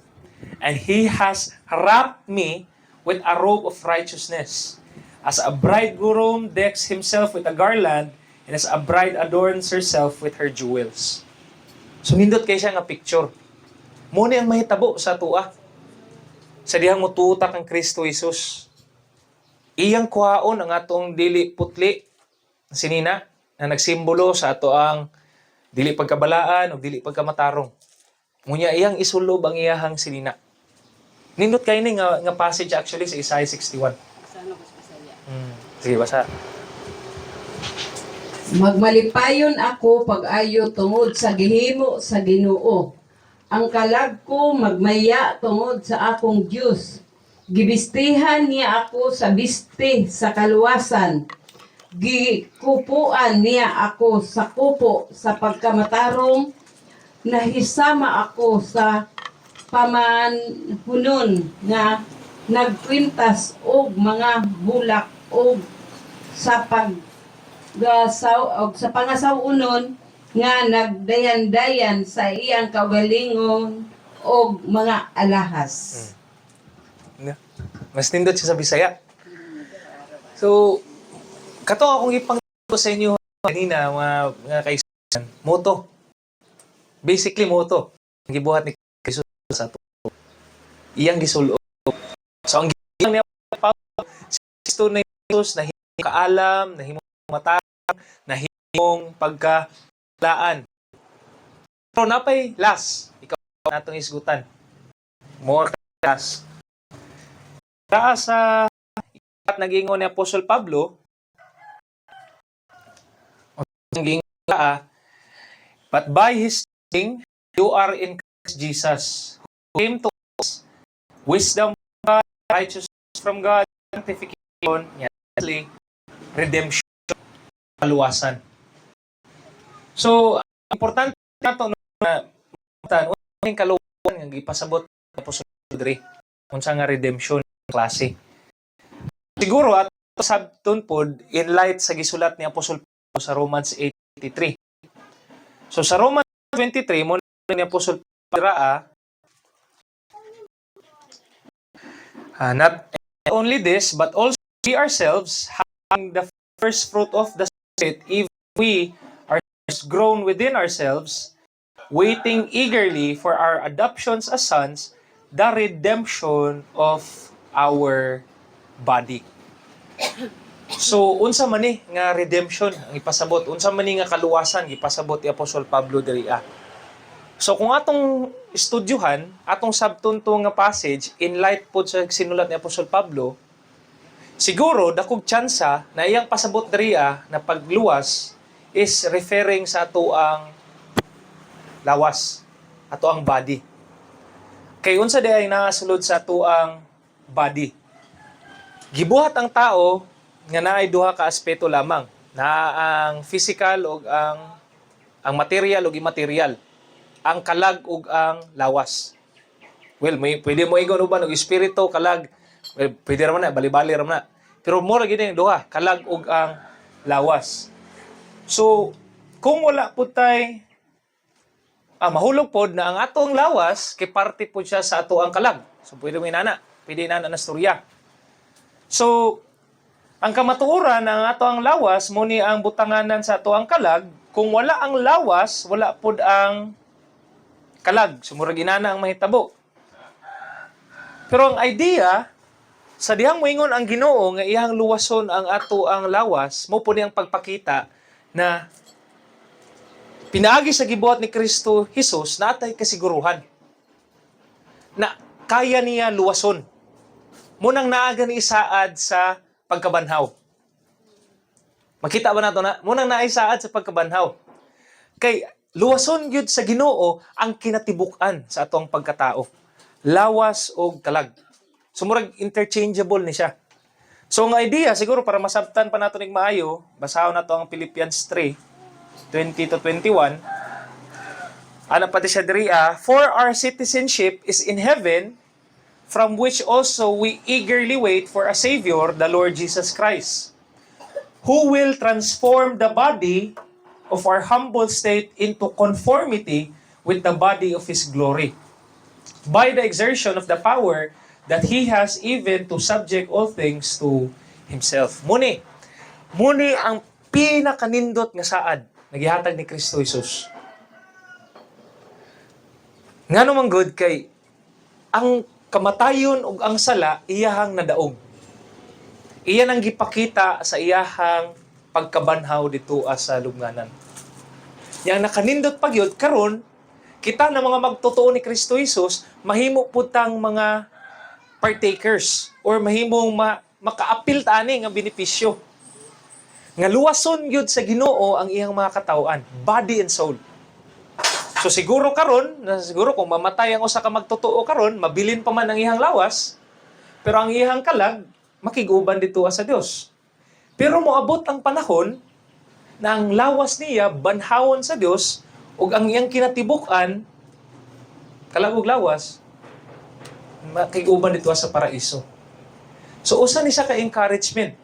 and He has wrapped me with a robe of righteousness. As a bridegroom decks himself with a garland, and as a bride adorns herself with her jewels. So nindot kay siya nga picture. Muna ang mahitabo sa tua. Sa dihang mututak ang Kristo Jesus. Iyang kuhaon ang atong dili putli sinina na nagsimbolo sa ato ang dili pagkabalaan o dili pagkamatarong. Ngunya iyang isulob ang iyahang sinina. Nindot kayo ni nga passage actually sa Isaiah 61. Sige, basa. Magmalipayon ako pag-ayo tungod sa gihimo sa Ginoo. Ang kalag ko magmaya tungod sa akong Dios. Gibistihan niya ako sa biste sa kaluwasan. Gikupuan niya ako sa kupo sa pagkamatarong. Nahisama ako sa pamanhunon nga nagkwintas og mga bulak og sa sa pangasawunon nga nagdayan-dayan sa iyang kagalingon og mga alahas. Mas nindot siya sa Bisaya. So, kato akong ipangko sa inyo kanina, mga kaibigan, moto. Basically, moto. Ang gibuhat ni Jesus sa ato. Iyang gisulo. So, ang giyang niya si Kristo na Jesus na himong kaalam, na himong matang, na himong pagkalaan. Pero napay last. Ikaw natong isgutan. More last. Kaa sa nag-ingon ni Apostol Pablo, naging but by His teaching, you are in Christ Jesus, who came to us, wisdom from God, righteousness from God, sanctification, redemption, kaluwasan. So, importante nato na ang kaluwasan nga gipasabot ni Apostol Padre unsa nga redemption klase. Siguro at sabton pod in light sa gisulat ni Apostol Pablo sa Romans 8:23. So sa Romans 23 mo ni Apostol Pablo not only this but also we ourselves having the first fruit of the Spirit, if we are grown within ourselves, waiting eagerly for our adoptions as sons, the redemption of our body. So, unsa man ni nga redemption ang ipasabot? Unsa man ni nga kaluwasan ipasabot ni Apostol Pablo diri. So, kung atong estudyuhan, atong sabtunto nga passage, in light po sa sinulat ni Apostol Pablo, siguro, dakog tsansa na iyang pasabot diri na pagluwas is referring sa ato ang lawas, ato ang body. Kay unsa di ay nakasulod sa ato ang body. Gibuhat ang tao nga naay duha ka aspeto lamang, na ang physical ug ang material ug immaterial, ang kalag ug ang lawas. Well, pwede mo ingon uban og espiritu, kalag, well, pwede ra man na, bali-bali ra man na. Pero mo ra gid ang duha, kalag ug ang lawas. So, kung wala po tay mahulog pod na ang atong lawas kay parte po siya sa ato ang kalag. So pwede mo inana, pwede inana na storya. So ang kamatuoran ng ato ang lawas mo ni ang butanganan sa ato ang kalag. Kung wala ang lawas, wala pod ang kalag. So murag inana ang mahitabo. Pero ang idea sa dihang moingon ang Ginoo nga iyang luwason ang ato ang lawas, mo po niyang pagpakita na pinaagi sa gibuhat ni Kristo Jesus na atay kasiguruhan na kaya niya luwason. Munang naaga ni isaad sa pagkabanhaw. Makita ba nato na? Munang naisaad sa pagkabanhaw. Kay luwason gyud sa Ginoo ang kinatibuk-an sa atong pagkatao. Lawas o kalag. So murag interchangeable ni siya. So ang idea siguro para masabtan pa nato ning maayo, basahon nato ang Philippians 3:20-21. Ano pati siya diri, for our citizenship is in heaven, from which also we eagerly wait for a Savior, the Lord Jesus Christ, who will transform the body of our humble state into conformity with the body of His glory, by the exertion of the power that He has even to subject all things to Himself. Muni ang pinakanindot nga saad nagihatag ni Kristo Jesus. Nga naman good kay ang kamatayon ug ang sala iyahang nadaog. Iya nang gipakita sa iyahang pagkabanhaw dito sa lubnganan. Yang nakanindot pagyod karon kita na mga magtotoo ni Kristo Jesus mahimo putang mga partakers or mahimong makaapil tani nga benepisyo. Nga luwason gyud sa Ginoo ang iyang mga katawhan, body and soul. So siguro karon, siguro kung mamatay ang usa ka magtotoo karon, mabilin pa man ang iyang lawas, pero ang iyang kalag makiguban dito sa Dios. Pero moabot ang panahon na ang lawas niya banhawon sa Dios ug ang iyang kinatibuk-an kalag og lawas makiguban dito sa paraiso. So usa ni siya ka encouragement.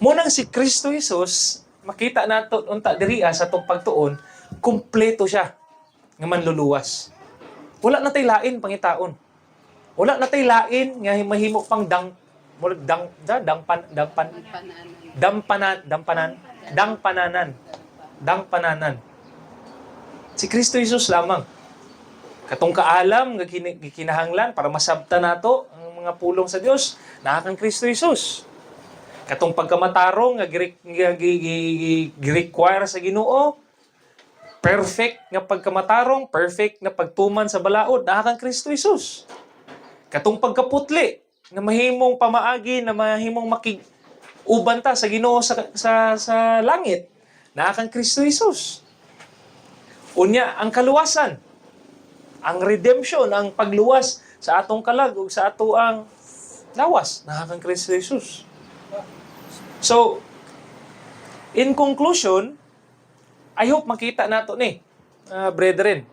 Munang si Kristo Jesus makita nato unta diri sa atong pagtuon, kumpleto siya nga manluluwas. Wala na tay lain pangitaon. Wala na tay lain nga mahimo pang dampananan. Si Kristo Jesus lamang. Katong kaalam nga kinahanglan para masabta nato ang mga pulong sa Dios, naa kang Kristo Jesus. Katong pagkamatarong nga gi-require sa Ginoo, perfect nga pagkamatarong, perfect na pagtuman sa balaod, naa kang Kristo Jesus. Katong pagkaputli nga mahimong pamaagi na mahimong ubanta sa Ginoo sa langit, naa kang Kristo Jesus. Unya ang kaluwasan, ang redemption, ang pagluwas sa atong kalag ug sa atoang lawas, naa kang Kristo Jesus. So, in conclusion, I hope makita nato ni, brethren,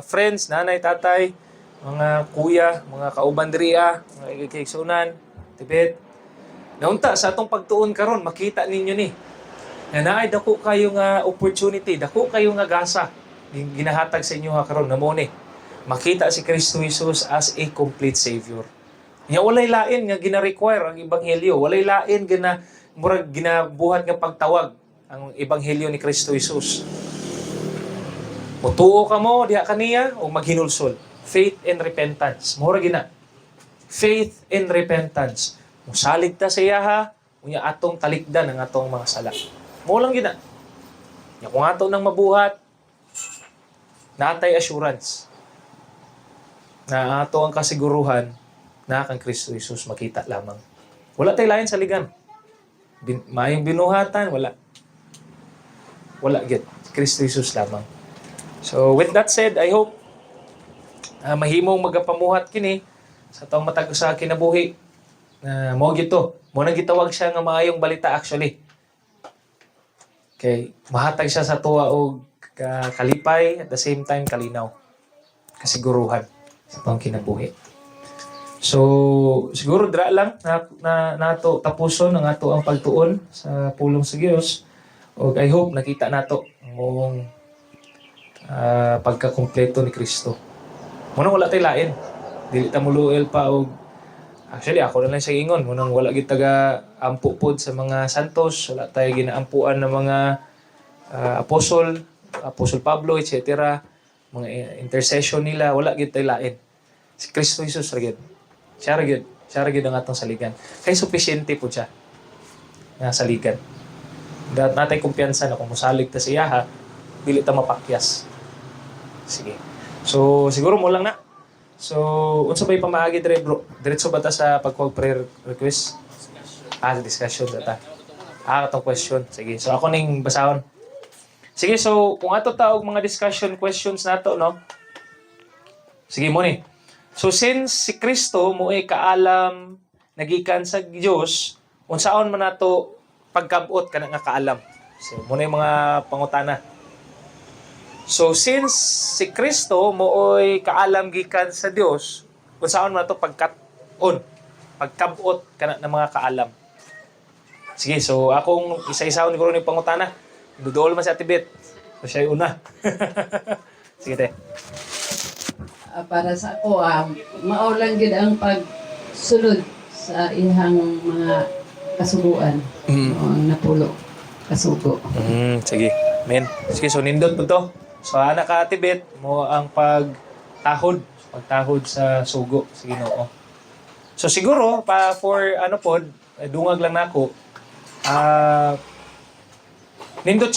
friends, nanay, tatay, mga kuya, mga kaubandria, mga ikiksunan, Tibet. Naunta sa atong pagtuon karon, makita ninyo ni. Na naay dako kayo nga opportunity, dako kayo nga gasa ginahatag sa inyo karon na mo ni. Makita si Kristo Jesus as a complete Savior. Nya walay lain nga gina-require ang ebanghelyo, walay lain murag ginabuhat nga pagtawag ang ebanghelyo ni Kristo Jesus. Mutuo ka mo diha kaniya o maghinulsol. Faith and repentance. Mura gina. Faith and repentance. Musalig ta sa iyaha, unya atong talikdan ang atong mga sala. Mo lang gina. Nya kung ato nang mabuhat, natay assurance na ato ang kasiguruhan na kang Kristo Jesus makita lamang. Wala tay lain sa ligan. Maayong binuhatan, wala. Wala gid. Kristo Jesus lamang. So with that said, I hope mahimong magapamuhat kini sa taong matag sa kinabuhi. Mo gito. Mo nang gitawag siya nga maayong balita actually. Okay, mahatag siya sa tuwa og kalipay at the same time kalinaw. Kasiguruhan sa taong kinabuhi. So, siguro dra lang nato tapuson ang ato ang pagtuon sa pulong sa Dios. Og I hope nakita nato ang pagkakumpleto ni Kristo. Munang wala tay lain. Dili ta muluel pa og actually ako na lang sa ingon, munang wala gid taga ampo pod sa mga santos, wala tay ginaampuan ng mga apostol Pablo etc. Mga intercession nila, wala gid tay lain. Si Kristo Jesus ra gid. Siya ra gid ang atong saligan. Kay sufficiente po siya nga saligan. Natay kumpiyansa na kung musalig ta sa iyaha, dili ta mapakyas. Sige. So siguro mo lang na. So unsa bay pamaagi dire bro? Diretso ba ta sa prayer request? Discussion ta. Atong question. Sige. So ako ning basahon. Sige, so kung ato ta og mga discussion questions nato, no? Sige mo ni. So since si Kristo mo ay kaalam nagikan sa Dios, unsaon man nato pagkabot kana nga kaalam. So mo na yung mga pangutana. So since si Kristo mo ay kaalam gikan sa Dios, unsaon man nato pagkabot kana ng mga kaalam. Sige, so akong isa-isahon ni ni pangutana. Dudol man si Ate Bet. So siya yung una. Sige, te. Para sa ako, maulang gid ang pagsulod sa ihang mga kasuguan. O, ang napulo kasugo. Sige. Men. Sige, so nindot po to. So anak ka Ate Bet, mo ang pagtahod sa sugo. Sige, no. So siguro, for ano po, dungag lang na ako, nindot siya